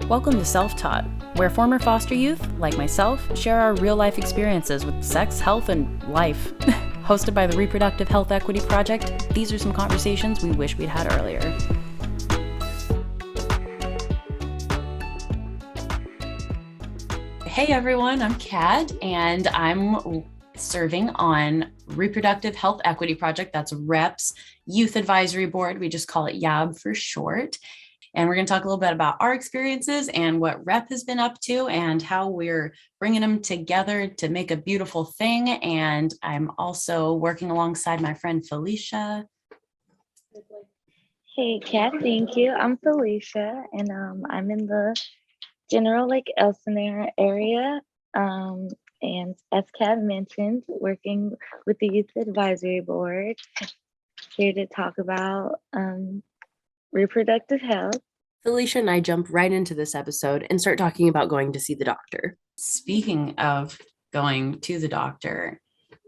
Welcome to Self-Taught, where former foster youth, like myself, share our real-life experiences with sex, health, and life. Hosted by the Reproductive Health Equity Project, these are some conversations we wish we'd had earlier. Hey everyone, I'm Kat, and I'm serving on Reproductive Health Equity Project. That's REP's Youth Advisory Board. We just call it YAB for short. And we're going to talk a little bit about our experiences and what REP has been up to and how we're bringing them together to make a beautiful thing. And I'm also working alongside my friend Phillisha. Hey, Kat, thank you. I'm Phillisha, and I'm in the general Elsinore area. And as Kat mentioned, working with the Youth Advisory Board, here to talk about reproductive health. Phillisha and I jump right into this episode and start talking about going to see the doctor. Speaking of going to the doctor,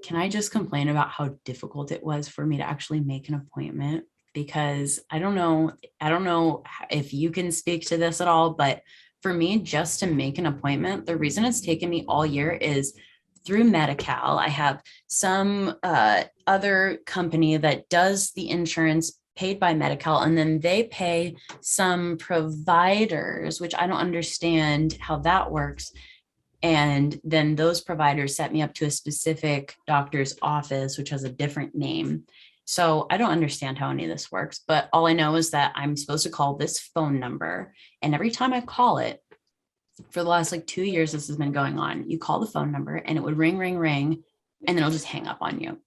can I just complain about how difficult it was for me to actually make an appointment? Because I don't know if you can speak to this at all, but for me, just to make an appointment, the reason it's taken me all year is through Medi-Cal. I have some other company that does the insurance paid by Medi-Cal, and then they pay some providers, which I don't understand how that works. And then those providers set me up to a specific doctor's office, which has a different name. So I don't understand how any of this works, but all I know is that I'm supposed to call this phone number. And every time I call it, for the last 2 years, this has been going on. You call the phone number and it would ring, and then it'll just hang up on you.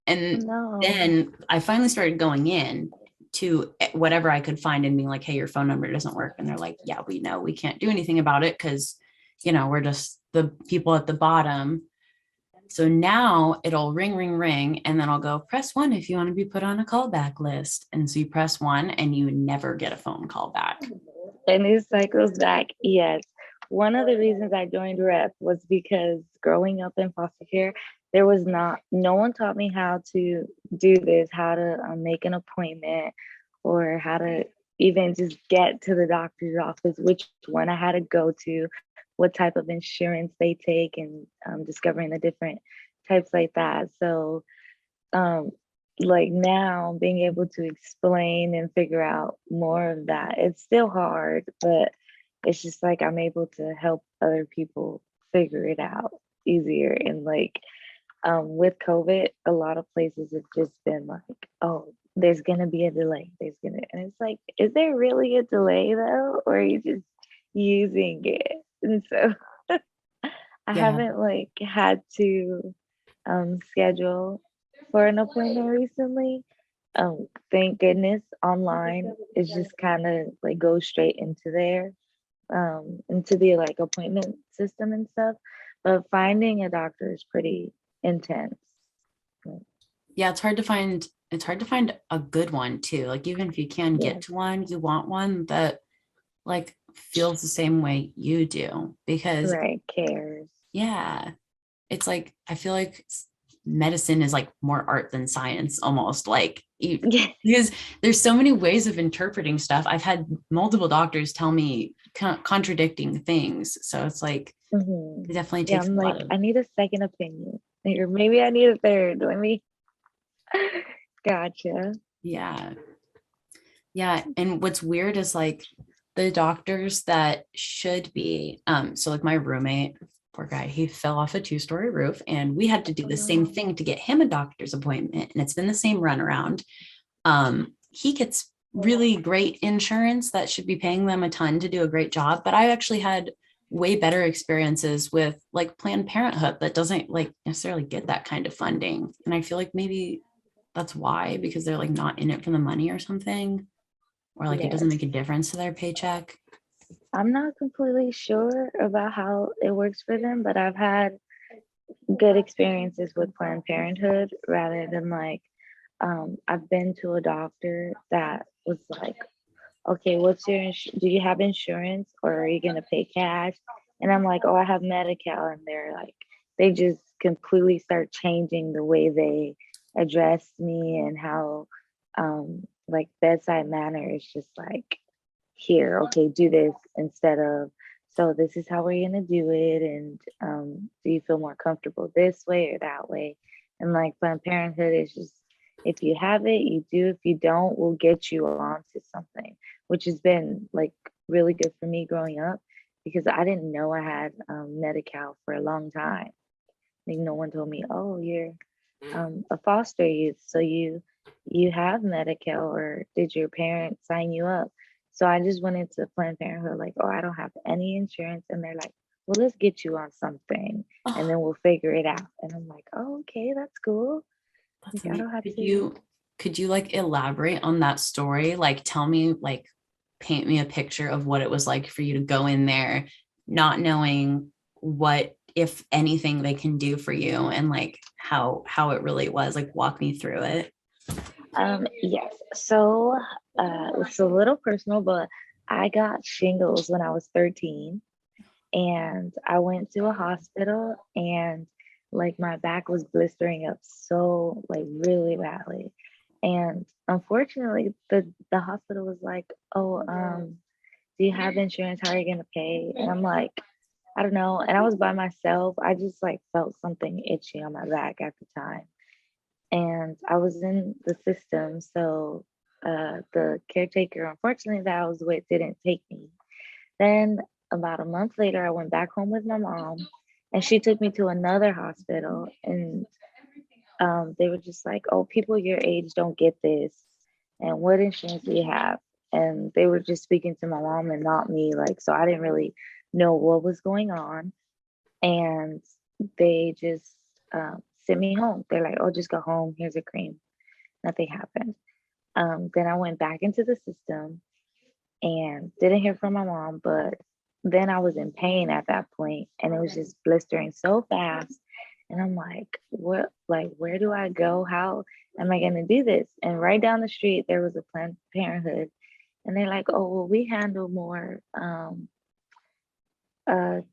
And then I finally started going in to whatever I could find and being like, hey, your phone number doesn't work. And they're like, yeah, we know we can't do anything about it because, we're just the people at the bottom. So now it'll ring, and then I'll go press 1 if you want to be put on a callback list. And so you press 1 and you never get a phone call back. And it cycles back. Yes. One of the reasons I joined REP was because growing up in foster care, there was no one taught me how to do this, how to make an appointment or how to even just get to the doctor's office, which one I had to go to, what type of insurance they take, and discovering the different types like that. So now being able to explain and figure out more of that, it's still hard, but it's just I'm able to help other people figure it out easier. And with COVID, a lot of places have just been oh, there's gonna be a delay. And it's is there really a delay though? Or are you just using it? And so I haven't had to schedule for an appointment recently. Thank goodness online is just kind of go straight into there, into the appointment system and stuff. But finding a doctor is pretty intense. Yeah, it's hard to find a good one too. Even if you can get to one, you want one that feels the same way you do, because cares. Yeah. It's I feel like medicine is more art than science almost, because there's so many ways of interpreting stuff. I've had multiple doctors tell me contradicting things. So it's it definitely takes a lot of... I need a second opinion, or maybe I need a third. Gotcha. Yeah. And what's weird is the doctors that should be, so my roommate, poor guy, he fell off a 2-story roof, and we had to do the same thing to get him a doctor's appointment. And it's been the same runaround. He gets really great insurance that should be paying them a ton to do a great job. But I actually had way better experiences with Planned Parenthood that doesn't necessarily get that kind of funding. And I feel maybe that's why, because they're not in it for the money or something, or it doesn't make a difference to their paycheck. I'm not completely sure about how it works for them, but I've had good experiences with Planned Parenthood rather than I've been to a doctor that was okay, do you have insurance, or are you gonna pay cash? And I'm oh, I have Medi-Cal, and they're they just completely start changing the way they address me and how bedside manner is just here, okay, do this instead of, so this is how we're gonna do it, and do you feel more comfortable this way or that way? And like Planned Parenthood is just, if you have it, you do. If you don't, we'll get you onto something, which has been like really good for me growing up because I didn't know I had Medi-Cal for a long time. Like no one told me, oh, you're a foster youth, so you have Medi-Cal, or did your parents sign you up? So I just went into Planned Parenthood like, oh, I don't have any insurance, and they're like, well, let's get you on something, and then we'll figure it out. And I'm like, oh, okay, that's cool. That's Like I amazing. don't have Could to. you like elaborate on that story? Like tell me, like paint me a picture of what it was like for you to go in there, not knowing what, if anything, they can do for you, and like how it really was. Like walk me through it. Yes. So it's a little personal, but I got shingles when I was 13, and I went to a hospital, and like my back was blistering up so like really badly. And unfortunately, the hospital was like, "Oh, do you have insurance? How are you gonna pay?" And I'm like, "I don't know." And I was by myself. I just like felt something itchy on my back at the time, and I was in the system. So the caretaker, unfortunately, that I was with didn't take me. Then about a month later, I went back home with my mom, and she took me to another hospital, and they were just like, "Oh, people your age don't get this, and what insurance do you have?" And they were just speaking to my mom and not me, like, so I didn't really know what was going on, and they just sent me home. They're like, "Oh, just go home. Here's a cream." Nothing happened. Then I went back into the system and didn't hear from my mom, but then I was in pain at that point, and it was just blistering so fast. And I'm like, what, like, where do I go? How am I going to do this? And right down the street, there was a Planned Parenthood. And they're like, oh, well, we handle more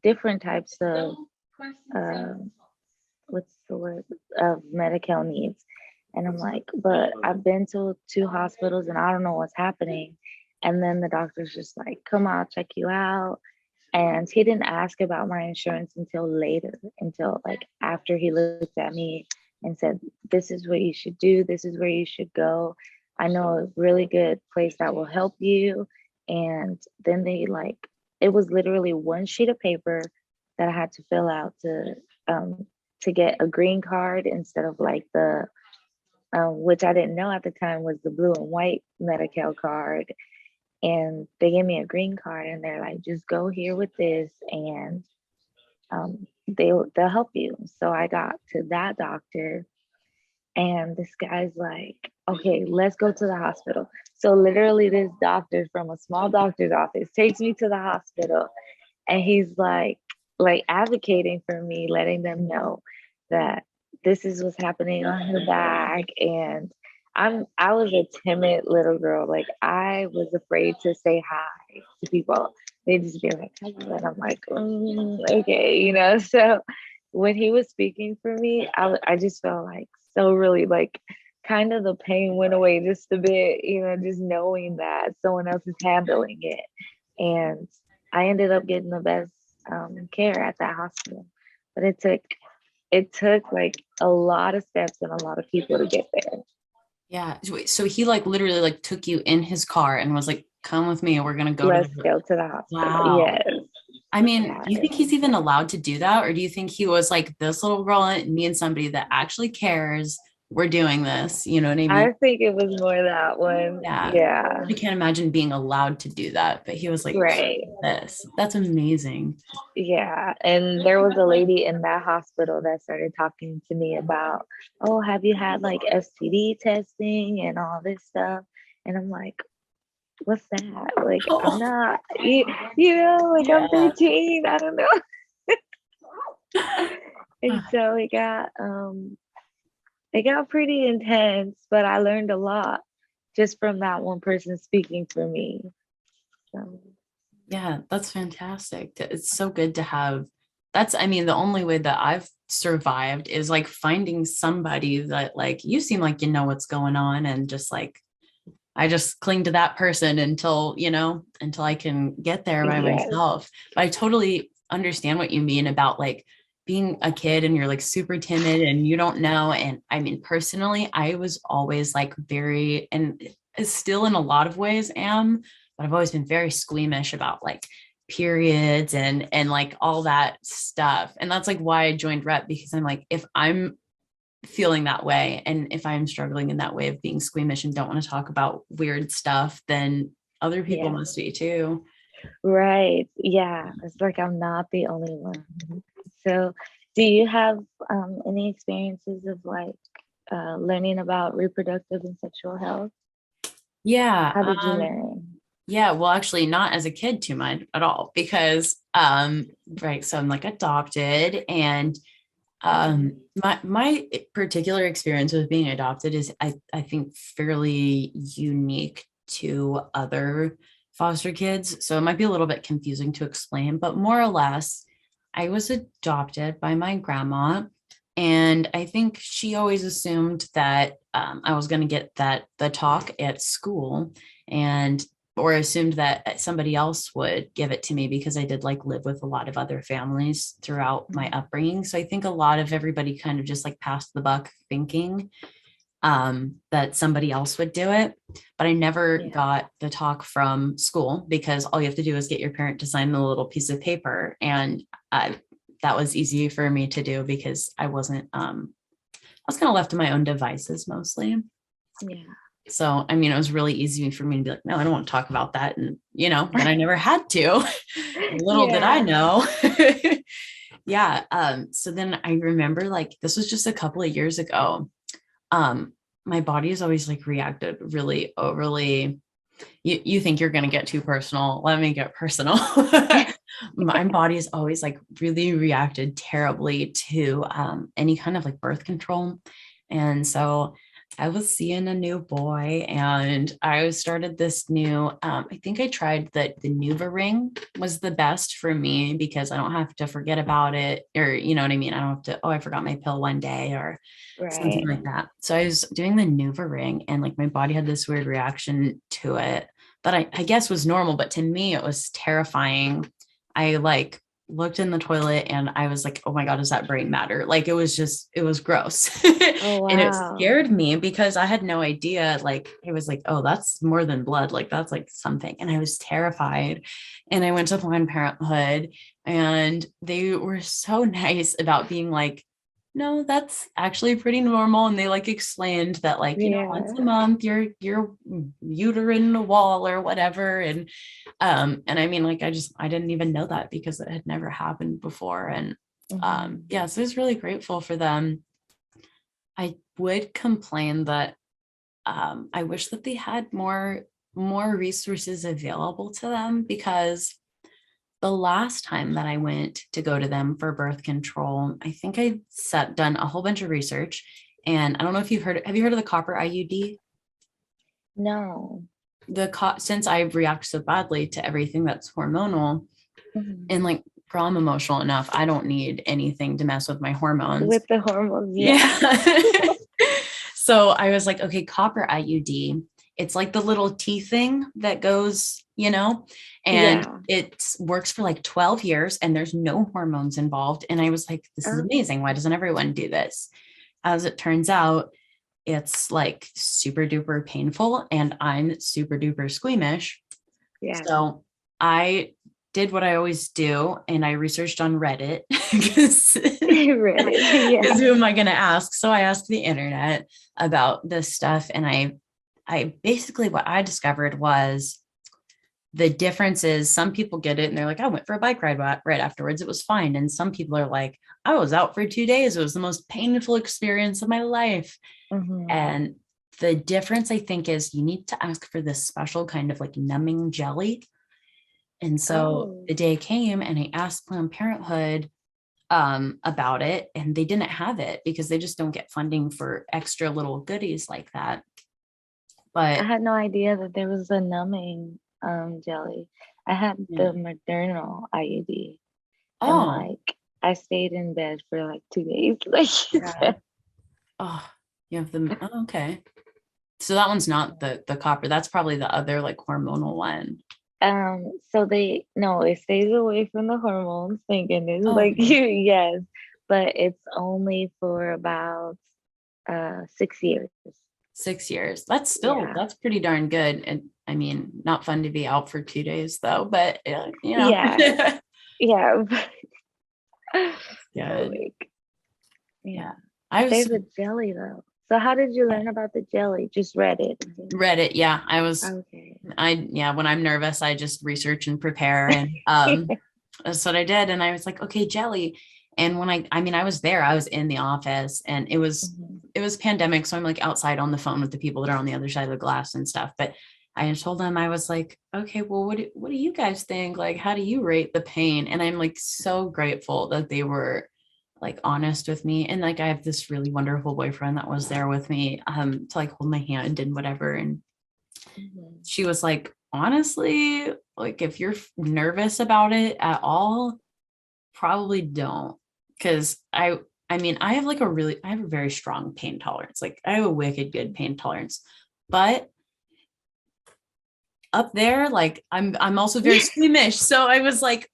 different types of, um, what's the word, of medical needs. And I'm like, but I've been to 2 hospitals and I don't know what's happening. And then the doctor's just like, come on, I'll check you out. And he didn't ask about my insurance until later, until like after he looked at me and said, this is what you should do. This is where you should go. I know a really good place that will help you. And then they like, it was literally one sheet of paper that I had to fill out to get a green card instead of like the which I didn't know at the time was the blue and white Medi-Cal card. And they gave me a green card, and they're like, just go here with this, and they'll help you. So I got to that doctor, and this guy's like, okay, let's go to the hospital. So literally, this doctor from a small doctor's office takes me to the hospital, and he's like advocating for me, letting them know that this is what's happening on her back. And I was a timid little girl. Like I was afraid to say hi to people. They just be like, hello. And I'm like, okay, you know. So when he was speaking for me, I just felt like so really like kind of the pain went away just a bit, you know, just knowing that someone else is handling it. And I ended up getting the best care at that hospital. But it took like a lot of steps and a lot of people to get there. Yeah. So he like literally like took you in his car and was like, come with me. We're gonna go to Let's go to the hospital. Wow. Yes. I mean, Yeah. do you think he's even allowed to do that? Or do you think he was like, this little girl needs somebody that actually cares? We're doing this. You know what I mean? I think it was more that one. Yeah. Yeah. I can't imagine being allowed to do that. But he was like, Right. this. That's amazing. Yeah. And there was a lady in that hospital that started talking to me about, oh, have you had like STD testing and all this stuff? And I'm like, what's that? Like, I'm not, you know, like I'm 13. I don't know. And so it got pretty intense, but I learned a lot just from that one person speaking for me. So Yeah, that's fantastic. It's so good to have. That's, I mean, the only way that I've survived is like finding somebody that like, you seem like you know what's going on, and just like, I just cling to that person until, until I can get there by Yes. myself. But I totally understand what you mean about like being a kid and you're like super timid and you don't know. And I mean, personally, I was always like very, and still in a lot of ways am, but I've always been very squeamish about like periods and like all that stuff. And that's like why I joined Rep, because I'm like, if I'm feeling that way and if I'm struggling in that way of being squeamish and don't want to talk about weird stuff, then other people must be too. Right. Yeah. It's like I'm not the only one. So do you have any experiences of like learning about reproductive and sexual health? Yeah. How did you learn? Yeah, well, actually, not as a kid too much at all, because right, so I'm like adopted, and my particular experience with being adopted is I think fairly unique to other foster kids. So it might be a little bit confusing to explain, but more or less, I was adopted by my grandma. And I think she always assumed that I was going to get the talk at school, and or assumed that somebody else would give it to me, because I did like live with a lot of other families throughout my upbringing. So I think a lot of everybody kind of just like passed the buck thinking that somebody else would do it. But I never got the talk from school, because all you have to do is get your parent to sign the little piece of paper. And that was easy for me to do, because I was kind of left to my own devices mostly. Yeah. So, I mean, it was really easy for me to be like, no, I don't want to talk about that. And, then I never had to. Little did I know. Yeah. So then I remember like, this was just a couple of years ago. My body has always like reacted really overly. You think you're going to get too personal. Let me get personal. My body's always like really reacted terribly to any kind of like birth control. And so I was seeing a new boy, and I started this new, I think I tried the Nuva ring was the best for me, because I don't have to forget about it, or, you know what I mean? I don't have to, oh, I forgot my pill one day or something like that. So I was doing the Nuva ring, and like my body had this weird reaction to it that I guess was normal, but to me it was terrifying. I like looked in the toilet and I was like, oh my God, does that brain matter? Like it was gross. Oh, wow. And it scared me, because I had no idea. Like it was like, oh, that's more than blood. Like that's like something. And I was terrified. And I went to Planned Parenthood, and they were so nice about being like, no, that's actually pretty normal. And they like explained that like, once a month your uterine wall or whatever. And I mean, like, I didn't even know that, because it had never happened before. And yeah, so I was really grateful for them. I would complain that I wish that they had more resources available to them, because the last time that I went to go to them for birth control, I think I done a whole bunch of research, and I don't know if have you heard of the copper IUD? No. Since I react so badly to everything that's hormonal, and like, girl, I'm emotional enough. I don't need anything to mess with my hormones. With the hormones, yeah. So I was like, okay, copper IUD. It's like the little T thing that goes, and it works for like 12 years, and there's no hormones involved. And I was like, this is amazing. Why doesn't everyone do this? As it turns out, it's like super duper painful, and I'm super duper squeamish. Yeah. So I did what I always do, and I researched on Reddit, because who am I going to ask? So I asked the internet about this stuff, and I basically, what I discovered was the difference is some people get it and they're like, I went for a bike ride right afterwards. It was fine. And some people are like, I was out for 2 days. It was the most painful experience of my life. And the difference, I think, is you need to ask for this special kind of like numbing jelly. And so the day came, and I asked Planned Parenthood about it, and they didn't have it, because they just don't get funding for extra little goodies like that. But I had no idea that there was a numbing jelly. I had the maternal IUD. And like I stayed in bed for like 2 days. Like you said. Oh, you have them. Oh, okay. So that one's not the copper. That's probably the other like hormonal one. So no, it stays away from the hormones, thank goodness. Oh, Like okay. yes, but it's only for about 6 years. 6 years. Yeah. That's pretty darn good. And I mean, not fun to be out for 2 days though, but Yeah. Yeah. So good. like, yeah. Yeah. I But was there's a jelly though. So how did you learn about the jelly? Just read it. read it. Yeah. Okay. When I'm nervous, I just research and prepare. And that's what I did. And I was like, okay, jelly. And when I was there, I was in the office and Mhm. it was pandemic. So I'm like outside on the phone with the people that are on the other side of the glass and stuff. But I told them, I was like, okay, well, what do you guys think? Like, how do you rate the pain? And I'm like so grateful that they were like honest with me. And like I have this really wonderful boyfriend that was there with me to like hold my hand and whatever. And Mhm. she was like, honestly, like if you're nervous about it at all, probably don't. Cause I mean, I have a very strong pain tolerance. Like I have a wicked good pain tolerance, but up there, like I'm also very squeamish. So I was like,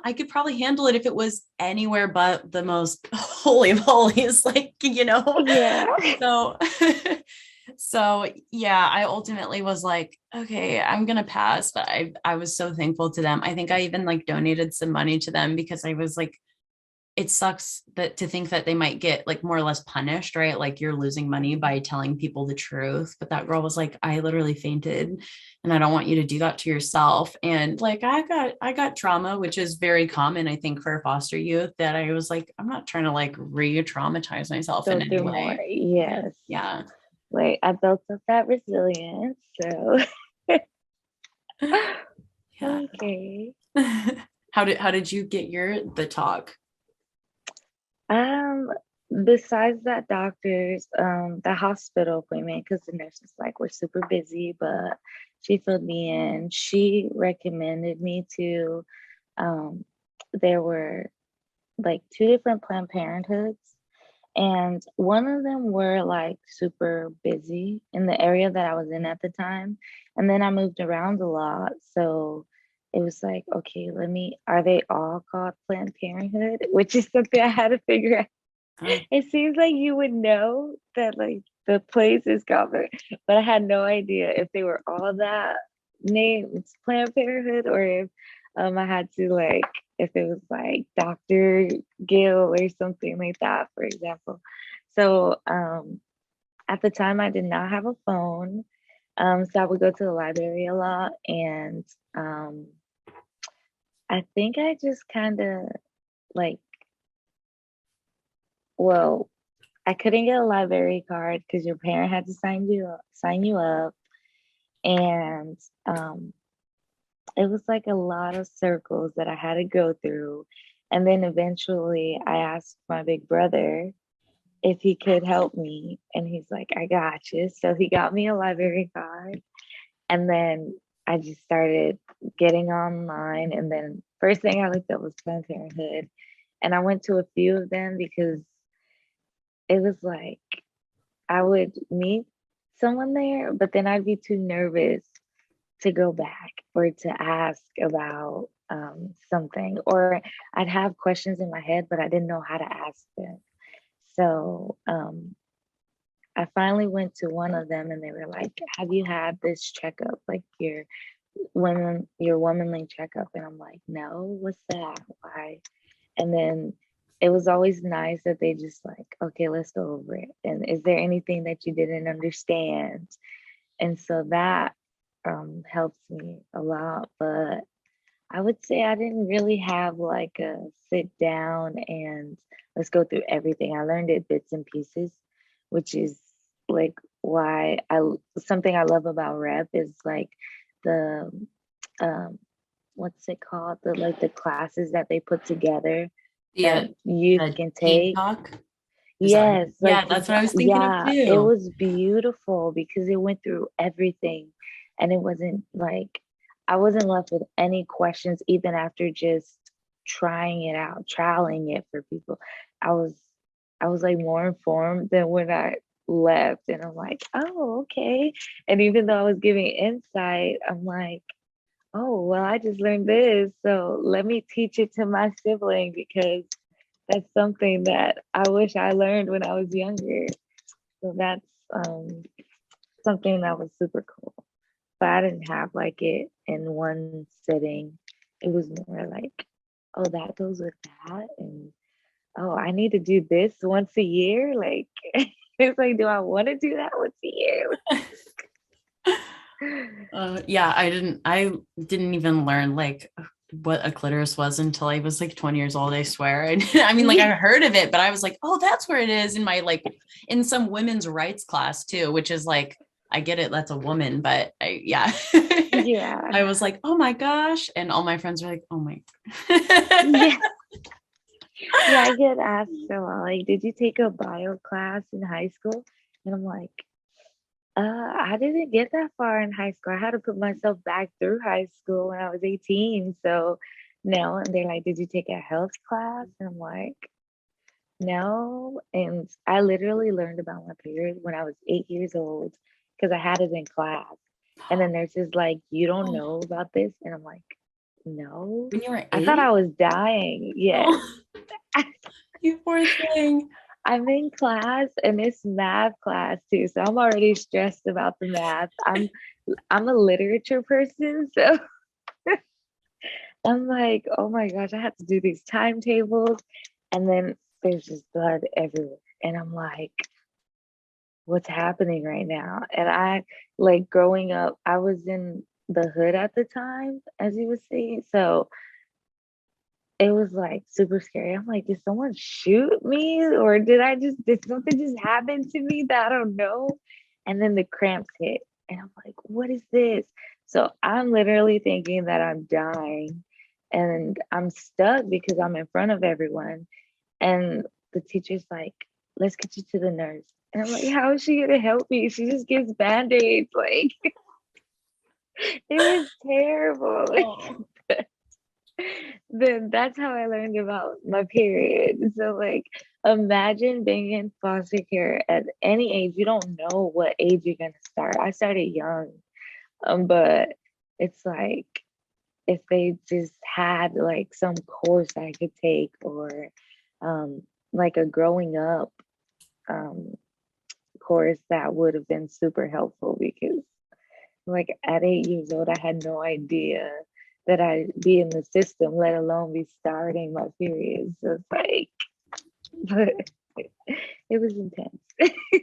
I could probably handle it if it was anywhere but the most holy of holies, like, Yeah. So so yeah, I ultimately was like, okay, I'm gonna pass. But I was so thankful to them. I think I even like donated some money to them because I was like, it sucks that to think that they might get like more or less punished, right? Like you're losing money by telling people the truth. But that girl was like, I literally fainted and I don't want you to do that to yourself. And like I got trauma, which is very common, I think, for foster youth, that I was like, I'm not trying to like re-traumatize myself in Go any through more. way. Yes. Yeah. Like I built up that resilience. So Yeah. okay. How did you get the talk? Um, Besides that doctor's the hospital appointment, because the nurse was like, we're super busy, but she filled me in. She recommended me to there were like two different Planned Parenthoods, and one of them were like super busy in the area that I was in at the time. And then I moved around a lot. So it was like, okay, are they all called Planned Parenthood? Which is something I had to figure out. Oh, It seems like you would know that like the place is covered, but I had no idea if they were all that named Planned Parenthood or if I had to like if it was like Dr. Gill or something like that, for example. So at the time I did not have a phone. So I would go to the library a lot and um I think I just kind of like well I couldn't get a library card because your parent had to sign you up, and it was like a lot of circles that I had to go through. And then eventually, I asked my big brother if he could help me, and he's like, "I got you." So he got me a library card, and then I just started getting online. And then first thing I looked up was Planned Parenthood, and I went to a few of them because it was like I would meet someone there, but then I'd be too nervous to go back or to ask about something, or I'd have questions in my head, but I didn't know how to ask them. So I finally went to one of them, and they were like, "Have you had this checkup, like your womanly checkup?" And I'm like, "No, what's that? Why?" And then it was always nice that they just like, okay, let's go over it. And is there anything that you didn't understand? And so that helps me a lot. But I would say I didn't really have like a sit down and let's go through everything. I learned it bits and pieces, which is like why I something I love about rep is like the um what's it called? The like the classes that they put together that the youth the can teen take. talk. Is that Yes, like yeah, that's what I was thinking of yeah, it too. was beautiful because it went through everything and it wasn't like I wasn't left with any questions even after just trying it out, trialing it for people. I was I was like more informed than when I left. And I'm like, oh, okay. And even though I was giving insight, I'm like, oh, well, I just learned this. So let me teach it to my sibling because that's something that I wish I learned when I was younger. So that's something that was super cool. But I didn't have like it in one sitting. It was more like, oh, that goes with that. And oh, I need to do this once a year. Like, it's like, do I want to do that once a year? Yeah, I didn't even learn like what a clitoris was until I was like 20 years old, I swear. I mean, like I heard of it, but I was like, oh, that's where it is in my like in some women's rights class too, which is like, I get it, that's a woman, but yeah. Yeah. I was like, oh my gosh. And all my friends were like, oh my. Yeah. Yeah, I get asked a lot, like, did you take a bio class in high school? And I'm like, I didn't get that far in high school. I had to put myself back through high school when I was 18. So no. And they're like, did you take a health class? And I'm like, no. And I literally learned about my period when I was 8 years old because I had it in class. And then there's just like, you don't know about this? And I'm like, no. When you were I thought 8? I was dying. Yes. Oh, you poor thing. I'm in class and it's math class too. So I'm already stressed about the math. I'm a literature person, so I'm like, oh my gosh, I have to do these timetables. And then there's just blood everywhere. And I'm like, what's happening right now? And I like growing up, I was in the hood at the time, as you would see. So it was like super scary. I'm like, did someone shoot me? Or did something just happen to me that I don't know? And then the cramps hit. And I'm like, what is this? So I'm literally thinking that I'm dying and I'm stuck because I'm in front of everyone. And the teacher's like, let's get you to the nurse. And I'm like, how is she gonna help me? She just gives band-aids. Like it was terrible. Oh. Then that's how I learned about my period. So like imagine being in foster care at any age. You don't know what age you're gonna start. I started young. But it's like if they just had like some course I could take or like a growing up um course that would have been super helpful because like at 8 years old, I had no idea that I'd be in the system, let alone be starting my period. So it's like, but it was intense.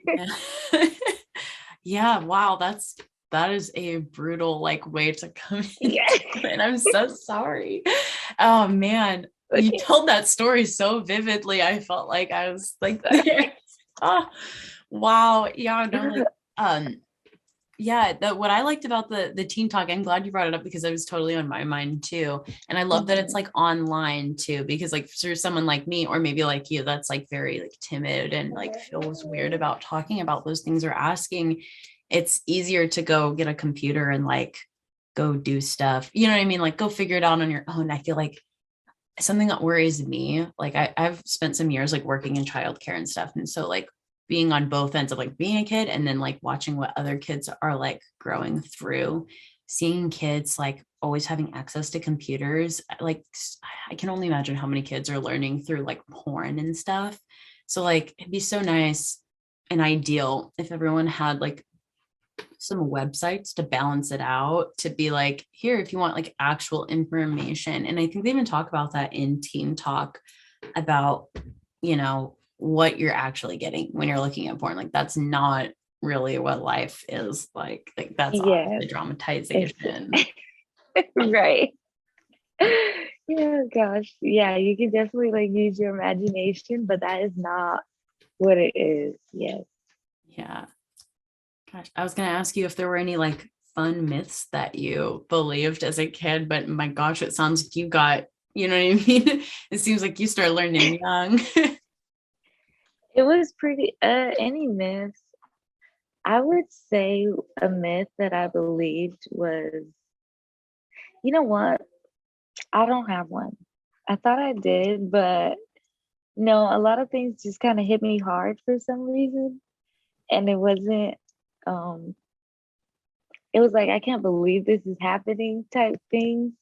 Yeah. Yeah, wow, that is a brutal like way to come into Yeah. it. And I'm so sorry. Oh man, you Okay. told that story so vividly. I felt like I was like there. Oh, wow. Yeah, no, like yeah, what I liked about the teen talk, I'm glad you brought it up because it was totally on my mind too. And I love that it's like online too, because like for someone like me, or maybe like you, that's like very like timid and like feels weird about talking about those things or asking. It's easier to go get a computer and like go do stuff. You know what I mean? Like go figure it out on your own. I feel like something that worries me, like I've spent some years like working in childcare and stuff. And so like being on both ends of like being a kid and then like watching what other kids are like growing through, seeing kids like always having access to computers, like I can only imagine how many kids are learning through like porn and stuff. So like it'd be so nice and ideal if everyone had like some websites to balance it out, to be like, here, if you want like actual information. And I think they even talk about that in Teen Talk about, you know, what you're actually getting when you're looking at porn. Like that's not really what life is like. Like that's Yes. obviously dramatization. Right. Yeah, gosh. Yeah, you can definitely like use your imagination, but that is not what it is. Yes. Yeah. Gosh, I was gonna ask you if there were any like fun myths that you believed as a kid, but my gosh, it sounds like you got, you know what I mean? It seems like you start learning young. It was pretty any myths. I would say a myth that I believed was, you know what? I don't have one. I thought I did, but no, a lot of things just kind of hit me hard for some reason. And it wasn't, um, it was like, I can't believe this is happening type things.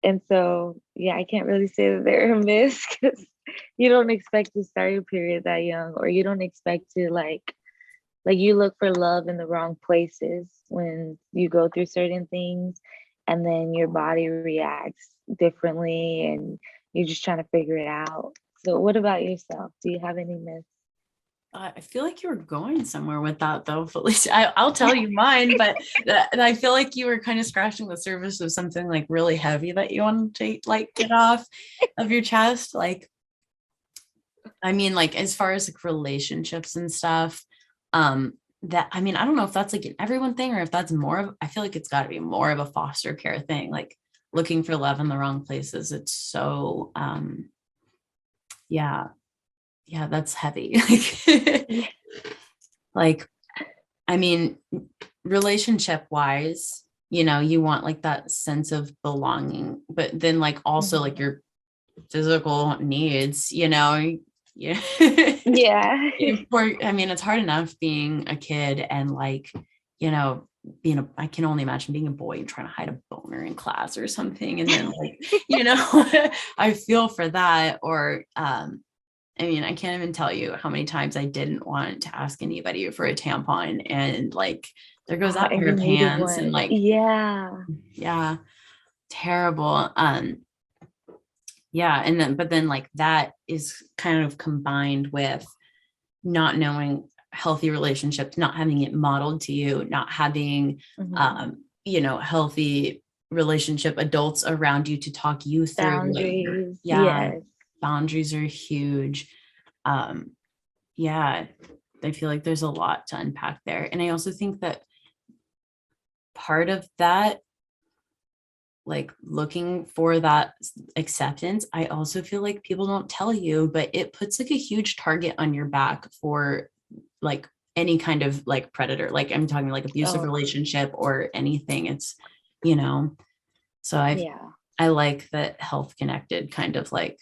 And so, yeah, I can't really say that they're a miss because you don't expect to start your period that young, or you don't expect to like you look for love in the wrong places when you go through certain things, and then your body reacts differently, and you're just trying to figure it out. So, what about yourself? Do you have any myths? I feel like you were going somewhere with that, though, Phillisha. I'll tell you mine, but I feel like you were kind of scratching the surface of something like really heavy that you want to like get off of your chest. Like, I mean, like as far as like relationships and stuff, that I mean, I don't know if that's like an everyone thing or if that's more of, I feel like it's got to be more of a foster care thing, like looking for love in the wrong places. It's so, yeah, yeah, that's heavy. Yeah. Like, I mean, relationship wise, you want like that sense of belonging, but then like also like Mhm. your physical needs, yeah. Yeah. I mean, it's hard enough being a kid and like, you know, I can only imagine being a boy and trying to hide a boner in class or something. And then like, I feel for that. Or, I mean, I can't even tell you how many times I didn't want to ask anybody for a tampon and like there goes that And pair you of needed pants and one. like, Yeah. yeah, terrible. Yeah. But then like that is kind of combined with not knowing healthy relationships, not having it modeled to you, not having, Mhm. healthy relationship adults around you to talk you through like, Boundaries. yeah, Yes. boundaries are huge. Um, yeah, I feel like there's a lot to unpack there. And I also think that part of that, like looking for that acceptance, I also feel like people don't tell you, but it puts like a huge target on your back for like any kind of like predator. Like I'm talking like abusive Oh, relationship or anything. It's, you know, so yeah. I like that Health Connected kind of like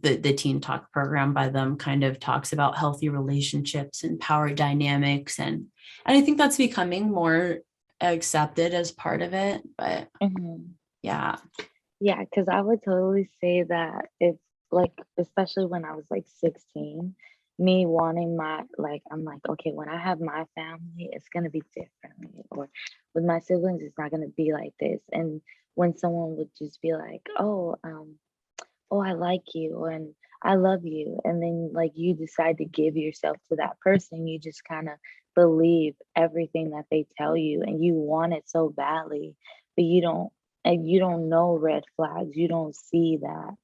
the Teen Talk program by them kind of talks about healthy relationships and power dynamics. And I think that's becoming more accepted as part of it. But Mhm. yeah. Yeah, because I would totally say that it's like, especially when I was like 16, me wanting I'm like, okay, when I have my family, it's going to be differently. Or with my siblings, it's not going to be like this. And when someone would just be like, oh, I like you and I love you. And then like you decide to give yourself to that person, you just kind of believe everything that they tell you and you want it so badly, but you don't know red flags. You don't see that.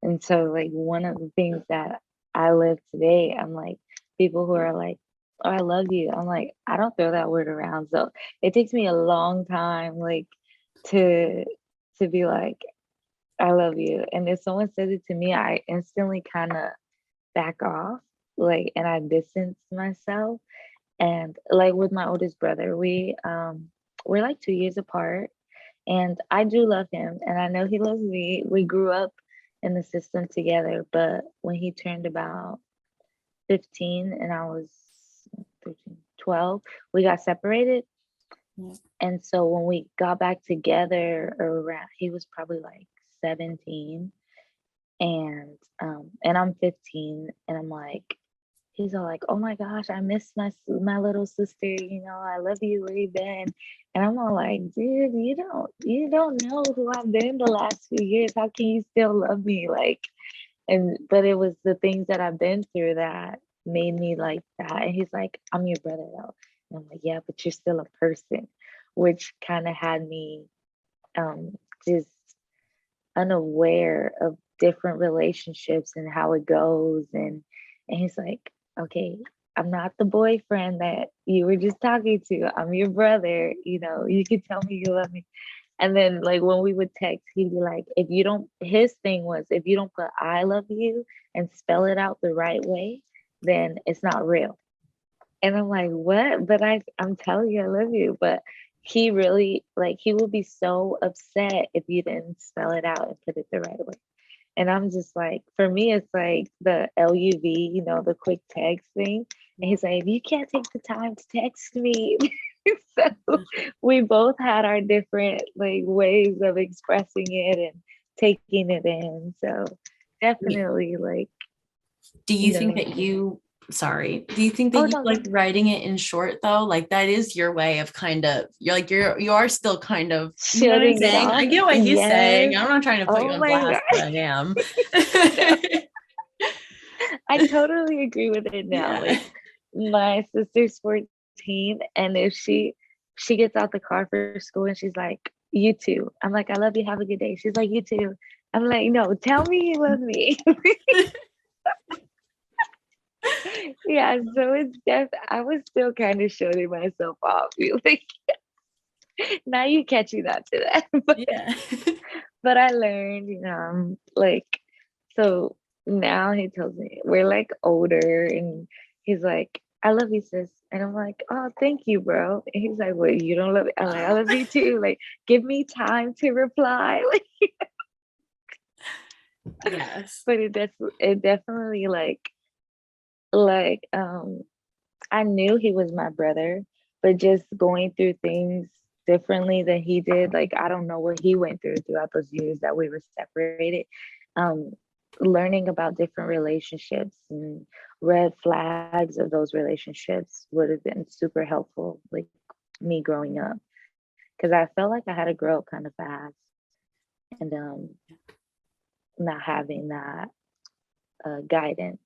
And so like one of the things that I live today, I'm like people who are like, oh, I love you. I'm like, I don't throw that word around. So it takes me a long time like to be like, I love you. And if someone says it to me, I instantly kind of back off, like, and I distance myself. And like with my oldest brother, we're like 2 years apart, and I do love him, and I know he loves me. We grew up in the system together, but when he turned about 15 and I was 13, 12, we got separated. And so when we got back together around, he was probably like 17, and I'm 15, and I'm like, he's all like, oh my gosh, I miss my little sister, I love you, where you been? And I'm all like, dude, you don't know who I've been the last few years. How can you still love me? Like, and but it was the things that I've been through that made me like that. And he's like, I'm your brother though. And I'm like, yeah, but you're still a person, which kind of had me um just unaware of different relationships and how it goes. And he's like, okay, I'm not the boyfriend that you were just talking to. I'm your brother. You can tell me you love me. And then like when we would text, he'd be like, if you don't, his thing was, if you don't put I love you and spell it out the right way, then it's not real. And I'm like, what? But I'm telling you, I love you. But he really, like, he would be so upset if you didn't spell it out and put it the right way. And I'm just like, for me, it's like the LUV, the quick text thing. And he's like, you can't take the time to text me. So we both had our different like ways of expressing it and taking it in. So definitely like, Do you think that you no, like writing it in short though? Like that is your way of kind of, you are still kind of, you know what I'm shutting it saying? off. I get what he's saying. I'm not trying to put you Oh on my blast, God. but I am. I totally agree with it now. Yeah. Like my sister's 14, and if she gets out the car for school and she's like, you too. I'm like, I love you, have a good day. She's like, you too. I'm like, no, tell me you love me. Yeah, so it's I was still kind of shutting myself off. Like now you catching that to that. Yeah. But I learned, like so now he tells me we're like older and he's like, I love you, sis. And I'm like, oh, thank you, bro. And he's like, well, you don't love me. I'm like, I love you too. Like, give me time to reply. Yes. But it definitely like I knew he was my brother, but just going through things differently than he did, like I don't know what he went through throughout those years that we were separated. Um, Learning about different relationships and red flags of those relationships would have been super helpful, like me growing up, because I felt like I had to grow up kind of fast, and not having that guidance.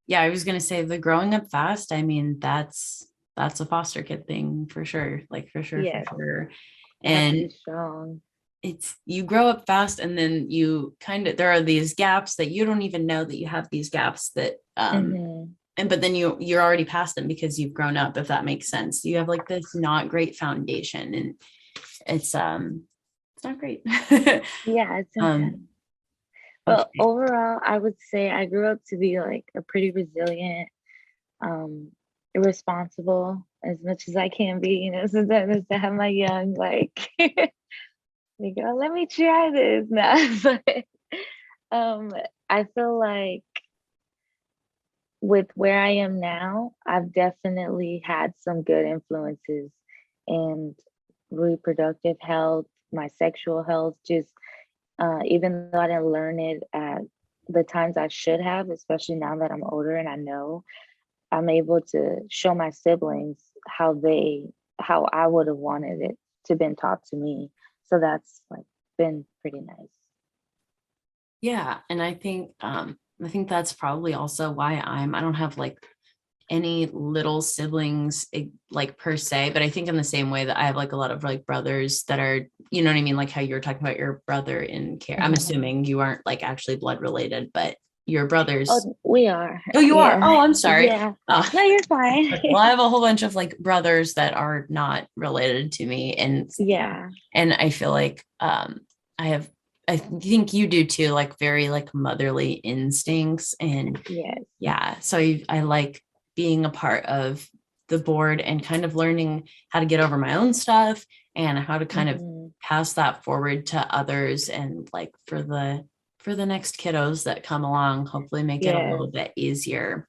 Yeah, I was gonna say the growing up fast. I mean, that's a foster kid thing for sure. Like for sure, Yes, for sure. I have to be And strong. it's, you grow up fast and then you kind of, there are these gaps that you don't even know that you have these gaps that Mm-hmm. and but then you're already past them because you've grown up, if that makes sense. You have like this not great foundation, and it's not great. Yeah, it's intense. um But okay. overall, I would say I grew up to be like a pretty resilient, um, irresponsible as much as I can be. Sometimes to have my young like, like, oh, let me try this now. But um, I feel like with where I am now, I've definitely had some good influences in reproductive health, my sexual health, just even though I didn't learn it at the times I should have, especially now that I'm older and I know, I'm able to show my siblings how I would have wanted it to been taught to me. So that's like been pretty nice. Yeah, and I think that's probably also why I don't have like any little siblings like per se, but I think in the same way that I have like a lot of like brothers that are, you know what I mean, like how you were talking about your brother in care. I'm Mhm. assuming you aren't like actually blood related, but your brothers. Oh, we are. Oh, you are. Yeah. Oh, I'm sorry. Yeah. Oh, No, you're fine. well, I have a whole bunch of like brothers that are not related to me, and yeah, Yeah. and I feel like I have, I think you do too, like very like motherly instincts, and Yes. yeah, so I like being a part of the board and kind of learning how to get over my own stuff and how to kind of Mhm. pass that forward to others, and like for the next kiddos that come along, hopefully make it a Yes. little bit easier.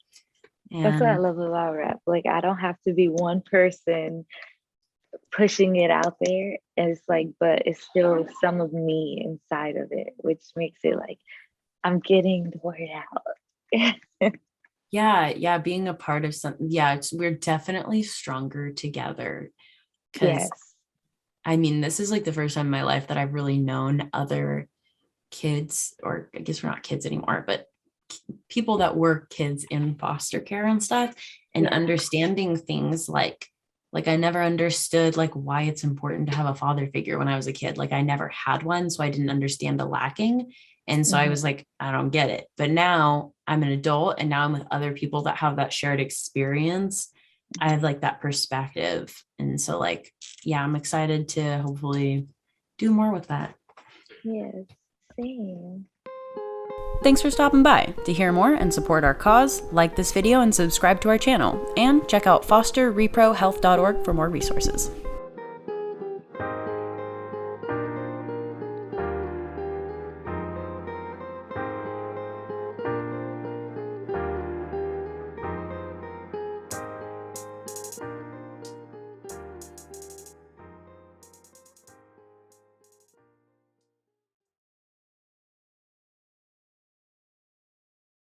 That's what I And love about rap. Like I don't have to be one person pushing it out there. And it's like, but it's still some of me inside of it, which makes it like I'm getting the word out. yeah, being a part of something, yeah, we're definitely stronger together, because Yes. I mean, this is like the first time in my life that I've really known other kids, or I guess we're not kids anymore, but people that were kids in foster care and stuff, and Yeah. understanding things like I never understood like why it's important to have a father figure when I was a kid. Like I never had one, so I didn't understand the lacking. And so I was Mhm. like, I don't get it. But now I'm an adult, and now I'm with other people that have that shared experience. I have like that perspective. And so like, yeah, I'm excited to hopefully do more with that. Yes. Same. Thanks for stopping by. To hear more and support our cause, like this video and subscribe to our channel, and check out fosterreprohealth.org for more resources.